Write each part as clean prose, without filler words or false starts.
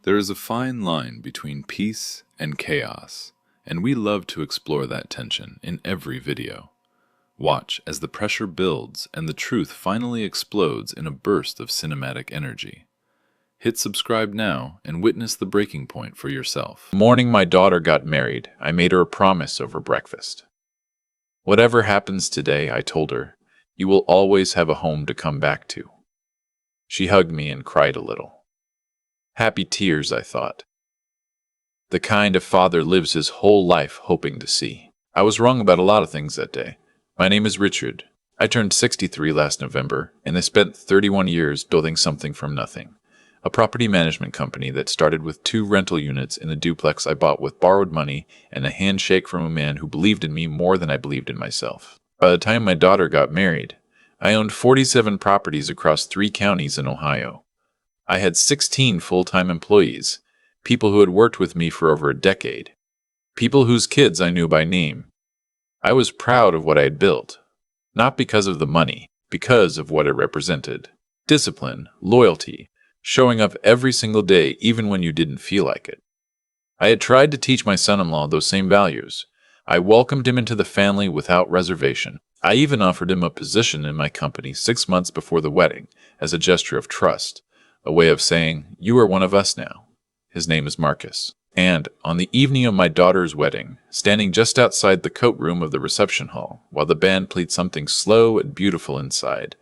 There is a fine line between peace and chaos, and we love to explore that tension in every video. Watch as the pressure builds and the truth finally explodes in a burst of cinematic energy. Hit subscribe now and witness the breaking point for yourself. The morning my daughter got married, I made her a promise over breakfast. Whatever happens today, I told her, you will always have a home to come back to. She hugged me and cried a little. Happy tears, I thought. The kind of father lives his whole life hoping to see. I was wrong about a lot of things that day. My name is Richard. I turned 63 last November, and I spent 31 years building something from nothing. A property management company that started with 2 rental units in a duplex I bought with borrowed money and a handshake from a man who believed in me more than I believed in myself. By the time my daughter got married, I owned 47 properties across 3 counties in Ohio. I had 16 full-time employees, people who had worked with me for over a decade, people whose kids I knew by name. I was proud of what I had built, not because of the money, because of what it represented. Discipline, loyalty, showing up every single day even when you didn't feel like it. I had tried to teach my son-in-law those same values. I welcomed him into the family without reservation. I even offered him a position in my company 6 months before the wedding as a gesture of trust, a way of saying, you are one of us now. His name is Marcus. And on the evening of my daughter's wedding, standing just outside the coat room of the reception hall, while the band played something slow and beautiful inside,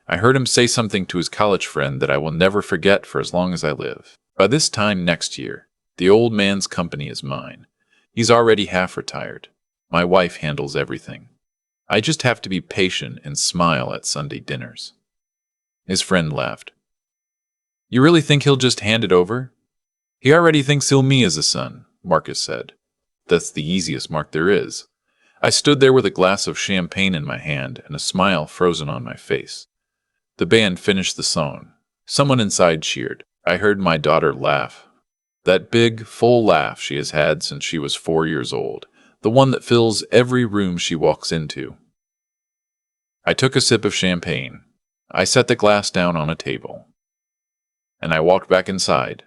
I heard him say something to his college friend that I will never forget for as long as I live. By this time next year, the old man's company is mine. He's already half retired. My wife handles everything. I just have to be patient and smile at Sunday dinners. His friend laughed. You really think he'll just hand it over? He already thinks he'll me as a son, Marcus said. That's the easiest mark there is. I stood there with a glass of champagne in my hand and a smile frozen on my face. The band finished the song. Someone inside cheered. I heard my daughter laugh. That big, full laugh she has had since she was 4 years old, the one that fills every room she walks into. I took a sip of champagne. I set the glass down on a table. And I walked back inside.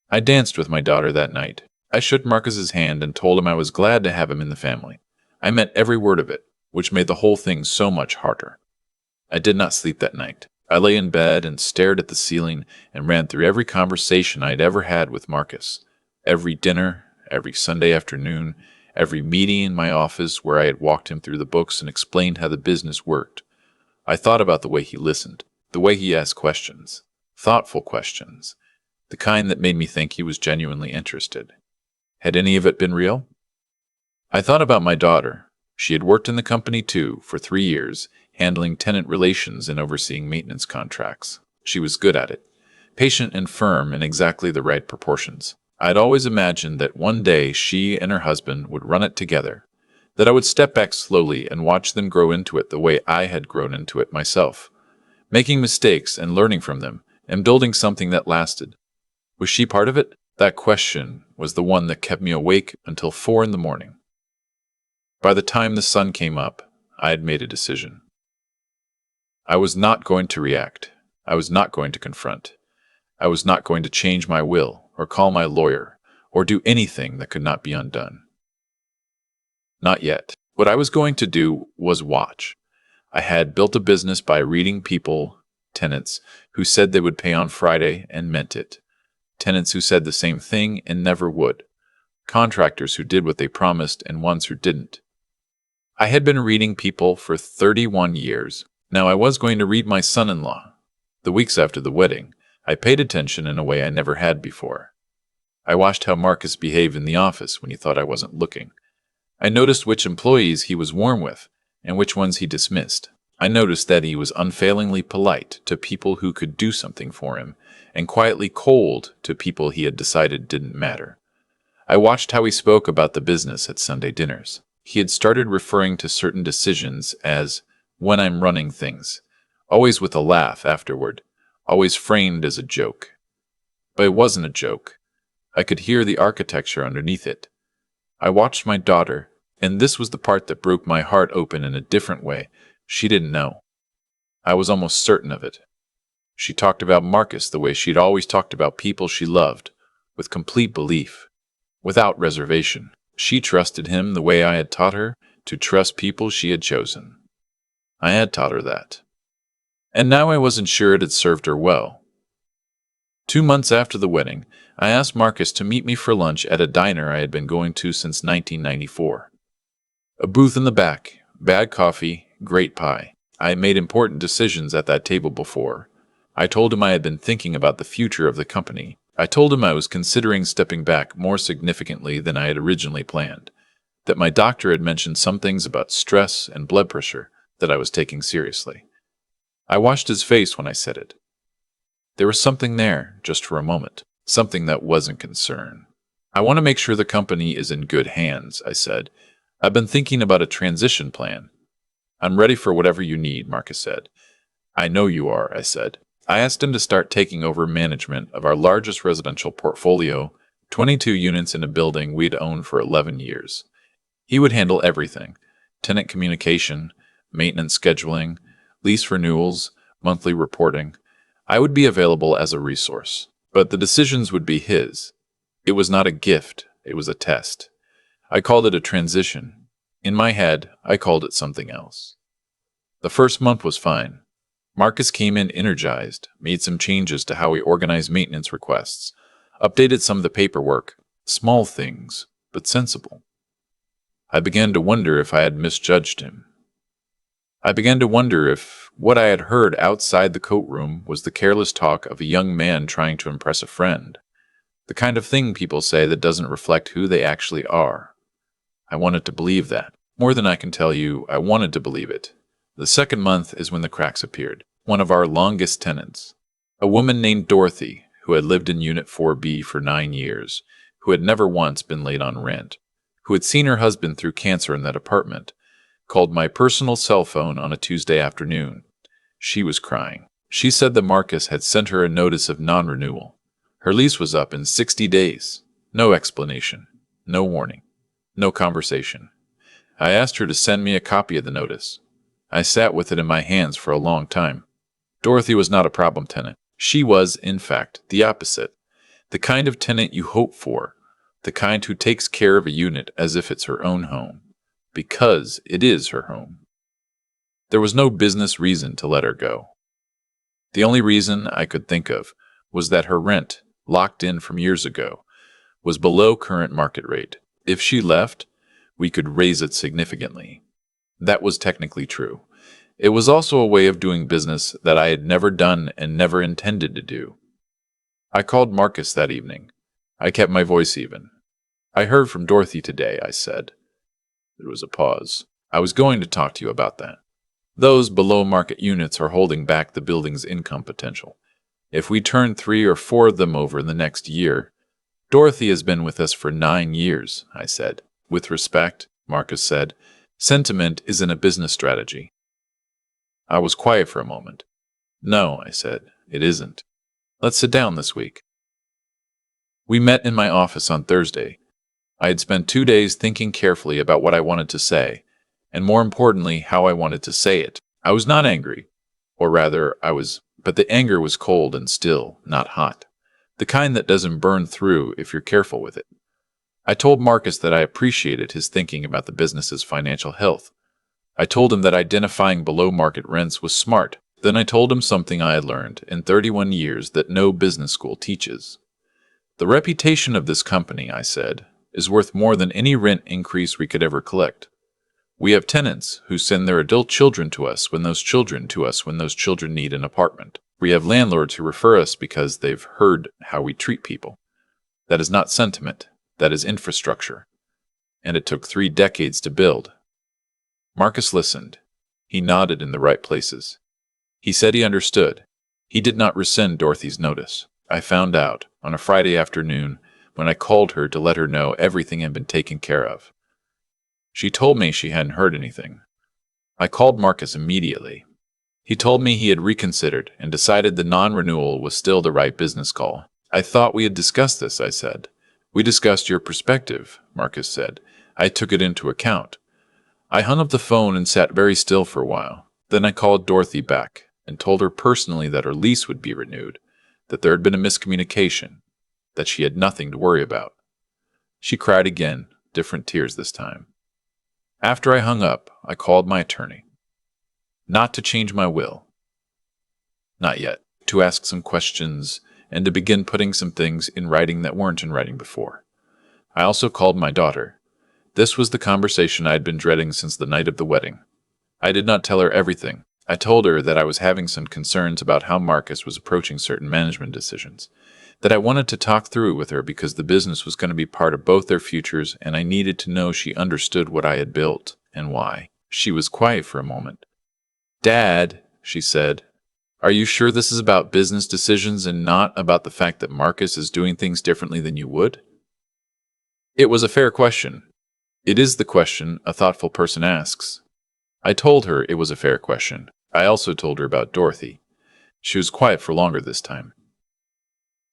I danced with my daughter that night. I shook Marcus's hand and told him I was glad to have him in the family. I meant every word of it, which made the whole thing so much harder. I did not sleep that night. I lay in bed and stared at the ceiling and ran through every conversation I had ever had with Marcus. Every dinner, every Sunday afternoon, every meeting in my office where I had walked him through the books and explained how the business worked. I thought about the way he listened, the way he asked questions, thoughtful questions, the kind that made me think he was genuinely interested. Had any of it been real? I thought about my daughter. She had worked in the company too for 3 years, handling tenant relations and overseeing maintenance contracts. She was good at it, patient and firm in exactly the right proportions. I'd always imagined that one day she and her husband would run it together, that I would step back slowly and watch them grow into it the way I had grown into it myself, making mistakes and learning from them, and building something that lasted. Was she part of it? That question was the one that kept me awake until 4 in the morning. By the time the sun came up, I had made a decision. I was not going to react. I was not going to confront. I was not going to change my will, or call my lawyer, or do anything that could not be undone. Not yet. What I was going to do was watch. I had built a business by reading people, tenants, who said they would pay on Friday and meant it. Tenants who said the same thing and never would. Contractors who did what they promised and ones who didn't. I had been reading people for 31 years. Now I was going to read my son-in-law. The weeks after the wedding, I paid attention in a way I never had before. I watched how Marcus behaved in the office when he thought I wasn't looking. I noticed which employees he was warm with and which ones he dismissed. I noticed that he was unfailingly polite to people who could do something for him and quietly cold to people he had decided didn't matter. I watched how he spoke about the business at Sunday dinners. He had started referring to certain decisions as when I'm running things, always with a laugh afterward, always framed as a joke. But it wasn't a joke. I could hear the architecture underneath it. I watched my daughter, and this was the part that broke my heart open in a different way. She didn't know. I was almost certain of it. She talked about Marcus the way she'd always talked about people she loved, with complete belief, without reservation. She trusted him the way I had taught her to trust people she had chosen. I had taught her that. And now I wasn't sure it had served her well. 2 months after the wedding, I asked Marcus to meet me for lunch at a diner I had been going to since 1994. A booth in the back, bad coffee, great pie. I had made important decisions at that table before. I told him I had been thinking about the future of the company. I told him I was considering stepping back more significantly than I had originally planned, that my doctor had mentioned some things about stress and blood pressure that I was taking seriously. I watched his face when I said it. There was something there, just for a moment, something that wasn't concern. I want to make sure the company is in good hands, I said. I've been thinking about a transition plan. I'm ready for whatever you need, Marcus said. I know you are, I said. I asked him to start taking over management of our largest residential portfolio, 22 units in a building we'd owned for 11 years. He would handle everything: tenant communication, maintenance scheduling, lease renewals, monthly reporting. I would be available as a resource, but the decisions would be his. It was not a gift, it was a test. I called it a transition. In my head, I called it something else. The first month was fine. Marcus came in energized, made some changes to how we organize maintenance requests, updated some of the paperwork, small things, but sensible. I began to wonder if I had misjudged him. I began to wonder if what I had heard outside the coat room was the careless talk of a young man trying to impress a friend, the kind of thing people say that doesn't reflect who they actually are. I wanted to believe that. More than I can tell you, I wanted to believe it. The second month is when the cracks appeared. One of our longest tenants, a woman named Dorothy, who had lived in Unit 4B for 9 years, who had never once been late on rent, who had seen her husband through cancer in that apartment, called my personal cell phone on a Tuesday afternoon. She was crying. She said that Marcus had sent her a notice of non-renewal. Her lease was up in 60 days. No explanation. No warning. No conversation. I asked her to send me a copy of the notice. I sat with it in my hands for a long time. Dorothy was not a problem tenant. She was, in fact, the opposite. The kind of tenant you hope for. The kind who takes care of a unit as if it's her own home. Because it is her home. There was no business reason to let her go. The only reason I could think of was that her rent, locked in from years ago, was below current market rate. If she left, we could raise it significantly. That was technically true. It was also a way of doing business that I had never done and never intended to do. I called Marcus that evening. I kept my voice even. I heard from Dorothy today, I said. There was a pause. I was going to talk to you about that. Those below-market units are holding back the building's income potential. If we turn 3 or 4 of them over in the next year... Dorothy has been with us for 9 years, I said. With respect, Marcus said, sentiment isn't a business strategy. I was quiet for a moment. No, I said, it isn't. Let's sit down this week. We met in my office on Thursday. I had spent 2 days thinking carefully about what I wanted to say, and more importantly, how I wanted to say it. I was not angry. Or rather, but the anger was cold and still, not hot. The kind that doesn't burn through if you're careful with it. I told Marcus that I appreciated his thinking about the business's financial health. I told him that identifying below-market rents was smart. Then I told him something I had learned in 31 years that no business school teaches. The reputation of this company, I said, is worth more than any rent increase we could ever collect. We have tenants who send their adult children to us when those children need an apartment. We have landlords who refer us because they've heard how we treat people. That is not sentiment, that is infrastructure. And it took 3 decades to build. Marcus listened. He nodded in the right places. He said he understood. He did not rescind Dorothy's notice. I found out, on a Friday afternoon, when I called her to let her know everything had been taken care of. She told me she hadn't heard anything. I called Marcus immediately. He told me he had reconsidered and decided the non-renewal was still the right business call. I thought we had discussed this, I said. We discussed your perspective, Marcus said. I took it into account. I hung up the phone and sat very still for a while. Then I called Dorothy back and told her personally that her lease would be renewed, that there had been a miscommunication, that she had nothing to worry about. She cried again, different tears this time. After I hung up, I called my attorney. Not to change my will. Not yet. To ask some questions and to begin putting some things in writing that weren't in writing before. I also called my daughter. This was the conversation I had been dreading since the night of the wedding. I did not tell her everything. I told her that I was having some concerns about how Marcus was approaching certain management decisions, that I wanted to talk through with her because the business was going to be part of both their futures and I needed to know she understood what I had built and why. She was quiet for a moment. "Dad," she said, "are you sure this is about business decisions and not about the fact that Marcus is doing things differently than you would?" It was a fair question. It is the question a thoughtful person asks. I told her it was a fair question. I also told her about Dorothy. She was quiet for longer this time.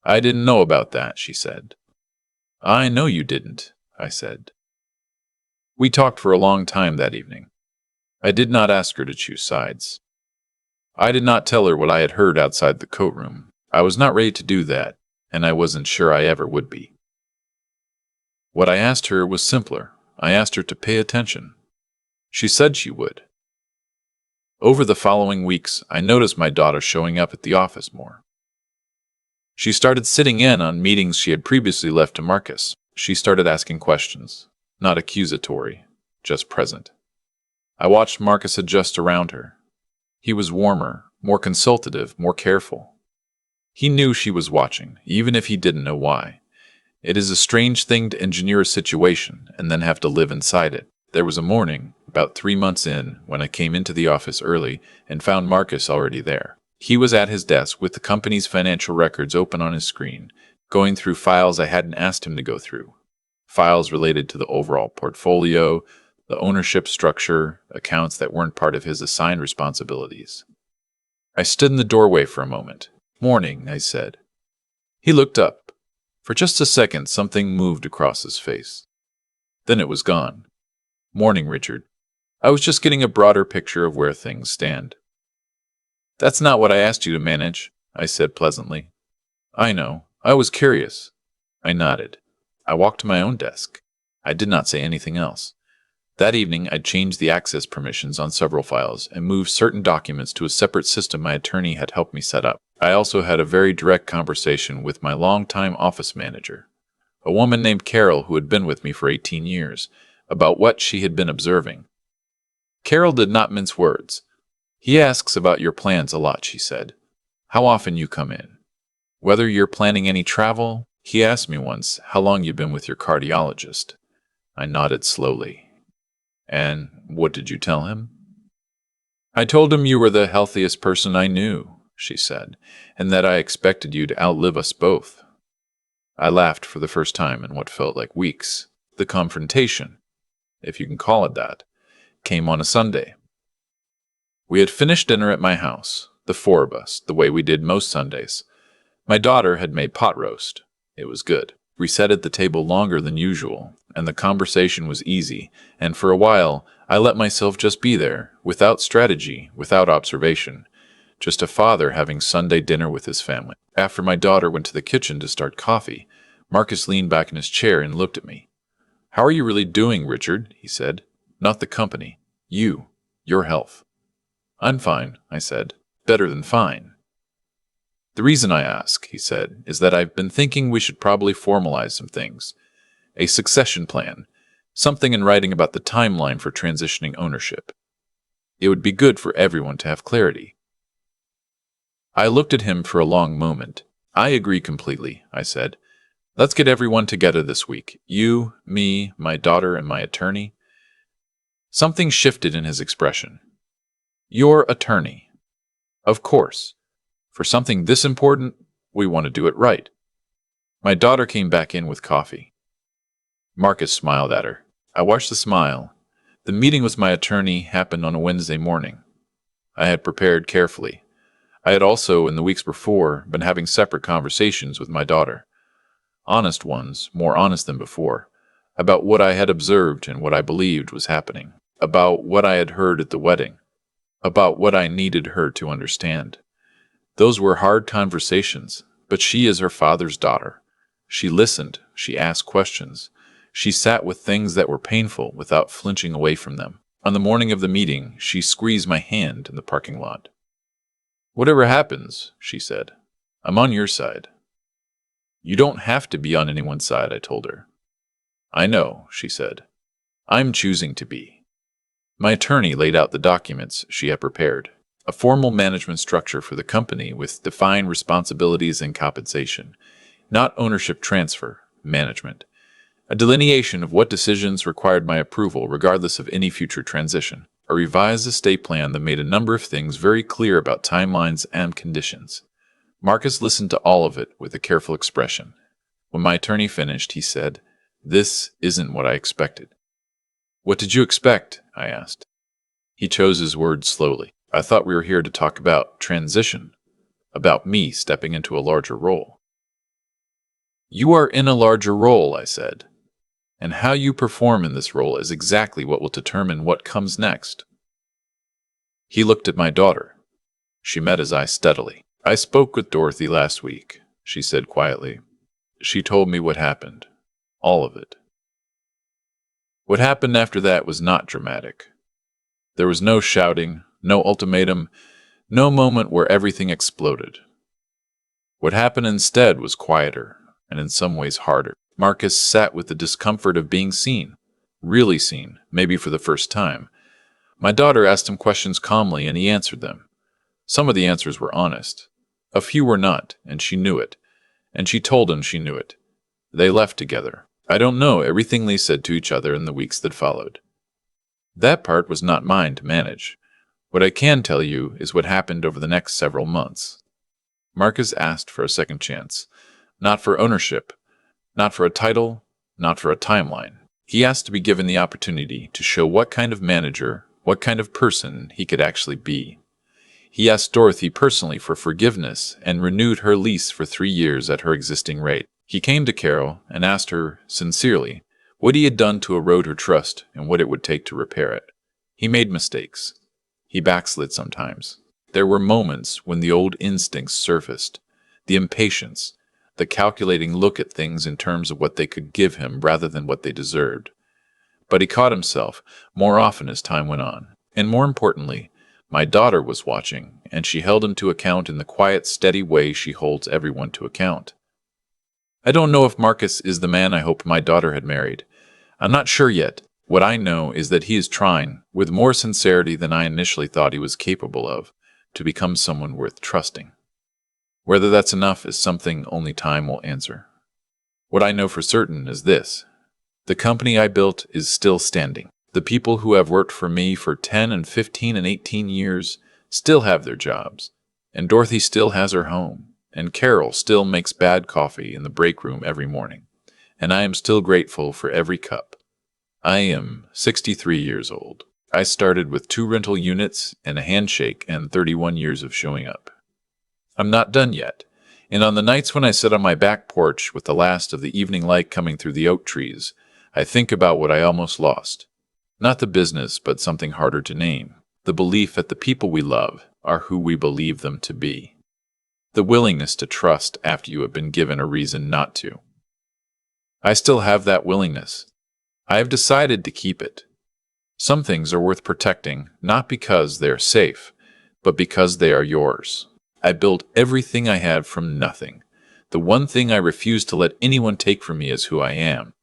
"I didn't know about that," she said. "I know you didn't," I said. We talked for a long time that evening. I did not ask her to choose sides. I did not tell her what I had heard outside the coat room. I was not ready to do that, and I wasn't sure I ever would be. What I asked her was simpler. I asked her to pay attention. She said she would. Over the following weeks, I noticed my daughter showing up at the office more. She started sitting in on meetings she had previously left to Marcus. She started asking questions, not accusatory, just present. I watched Marcus adjust around her. He was warmer, more consultative, more careful. He knew she was watching, even if he didn't know why. It is a strange thing to engineer a situation and then have to live inside it. There was a morning, about 3 months in, when I came into the office early and found Marcus already there. He was at his desk with the company's financial records open on his screen, going through files I hadn't asked him to go through. Files related to the overall portfolio, the ownership structure, accounts that weren't part of his assigned responsibilities. I stood in the doorway for a moment. "Morning," I said. He looked up. For just a second, something moved across his face. Then it was gone. "Morning, Richard. I was just getting a broader picture of where things stand." "That's not what I asked you to manage," I said pleasantly. "I know. I was curious." I nodded. I walked to my own desk. I did not say anything else. That evening, I changed the access permissions on several files and moved certain documents to a separate system my attorney had helped me set up. I also had a very direct conversation with my longtime office manager, a woman named Carol who had been with me for 18 years, about what she had been observing. Carol did not mince words. "He asks about your plans a lot," she said. "How often you come in. Whether you're planning any travel. He asked me once how long you've been with your cardiologist." I nodded slowly. "And what did you tell him?" "I told him you were the healthiest person I knew," she said, "and that I expected you to outlive us both." I laughed for the first time in what felt like weeks. The confrontation, if you can call it that, came on a Sunday. We had finished dinner at my house, the four of us, the way we did most Sundays. My daughter had made pot roast. It was good. We sat at the table longer than usual, and the conversation was easy, and for a while I let myself just be there, without strategy, without observation, just a father having Sunday dinner with his family. After my daughter went to the kitchen to start coffee, Marcus leaned back in his chair and looked at me. "How are you really doing, Richard?" he said. "Not the company. You. Your health." "I'm fine," I said. "Better than fine." "The reason I ask," he said, "is that I've been thinking we should probably formalize some things. A succession plan. Something in writing about the timeline for transitioning ownership. It would be good for everyone to have clarity." I looked at him for a long moment. "I agree completely," I said. "Let's get everyone together this week. You, me, my daughter, and my attorney." Something shifted in his expression. "Your attorney." "Of course. For something this important, we want to do it right." My daughter came back in with coffee. Marcus smiled at her. I watched the smile. The meeting with my attorney happened on a Wednesday morning. I had prepared carefully. I had also, in the weeks before, been having separate conversations with my daughter. Honest ones, more honest than before, about what I had observed and what I believed was happening, about what I had heard at the wedding, about what I needed her to understand. Those were hard conversations, but she is her father's daughter. She listened. She asked questions. She sat with things that were painful without flinching away from them. On the morning of the meeting, she squeezed my hand in the parking lot. "Whatever happens," she said, "I'm on your side." "You don't have to be on anyone's side," I told her. "I know," she said. "I'm choosing to be." My attorney laid out the documents she had prepared, a formal management structure for the company with defined responsibilities and compensation, not ownership transfer, management, a delineation of what decisions required my approval regardless of any future transition, a revised estate plan that made a number of things very clear about timelines and conditions. Marcus listened to all of it with a careful expression. When my attorney finished, he said, "This isn't what I expected." "What did you expect?" I asked. He chose his words slowly. "I thought we were here to talk about transition, about me stepping into a larger role." "You are in a larger role," I said, "and how you perform in this role is exactly what will determine what comes next." He looked at my daughter. She met his eyes steadily. "I spoke with Dorothy last week," she said quietly. "She told me what happened. All of it. What happened after that was not dramatic. There was no shouting, no ultimatum, no moment where everything exploded. What happened instead was quieter, and in some ways harder. Marcus sat with the discomfort of being seen, really seen, maybe for the first time. My daughter asked him questions calmly, and he answered them. Some of the answers were honest. A few were not, and she knew it. And she told him she knew it. They left together. I don't know everything they said to each other in the weeks that followed. That part was not mine to manage. What I can tell you is what happened over the next several months. Marcus asked for a second chance. Not for ownership, not for a title, not for a timeline. He asked to be given the opportunity to show what kind of manager, what kind of person he could actually be. He asked Dorothy personally for forgiveness and renewed her lease for 3 years at her existing rate. He came to Carol and asked her, sincerely, what he had done to erode her trust and what it would take to repair it. He made mistakes. He backslid sometimes. There were moments when the old instincts surfaced, the impatience, the calculating look at things in terms of what they could give him rather than what they deserved. But he caught himself more often as time went on, and more importantly, my daughter was watching, and she held him to account in the quiet, steady way she holds everyone to account. I don't know if Marcus is the man I hoped my daughter had married. I'm not sure yet. What I know is that he is trying, with more sincerity than I initially thought he was capable of, to become someone worth trusting. Whether that's enough is something only time will answer. What I know for certain is this. The company I built is still standing. The people who have worked for me for 10 and 15 and 18 years still have their jobs, and Dorothy still has her home, and Carol still makes bad coffee in the break room every morning, and I am still grateful for every cup. I am 63 years old. I started with 2 rental units and a handshake and 31 years of showing up. I'm not done yet, and on the nights when I sit on my back porch with the last of the evening light coming through the oak trees, I think about what I almost lost. Not the business, but something harder to name. The belief that the people we love are who we believe them to be. The willingness to trust after you have been given a reason not to. I still have that willingness. I have decided to keep it. Some things are worth protecting, not because they are safe, but because they are yours. I built everything I had from nothing. The one thing I refuse to let anyone take from me is who I am.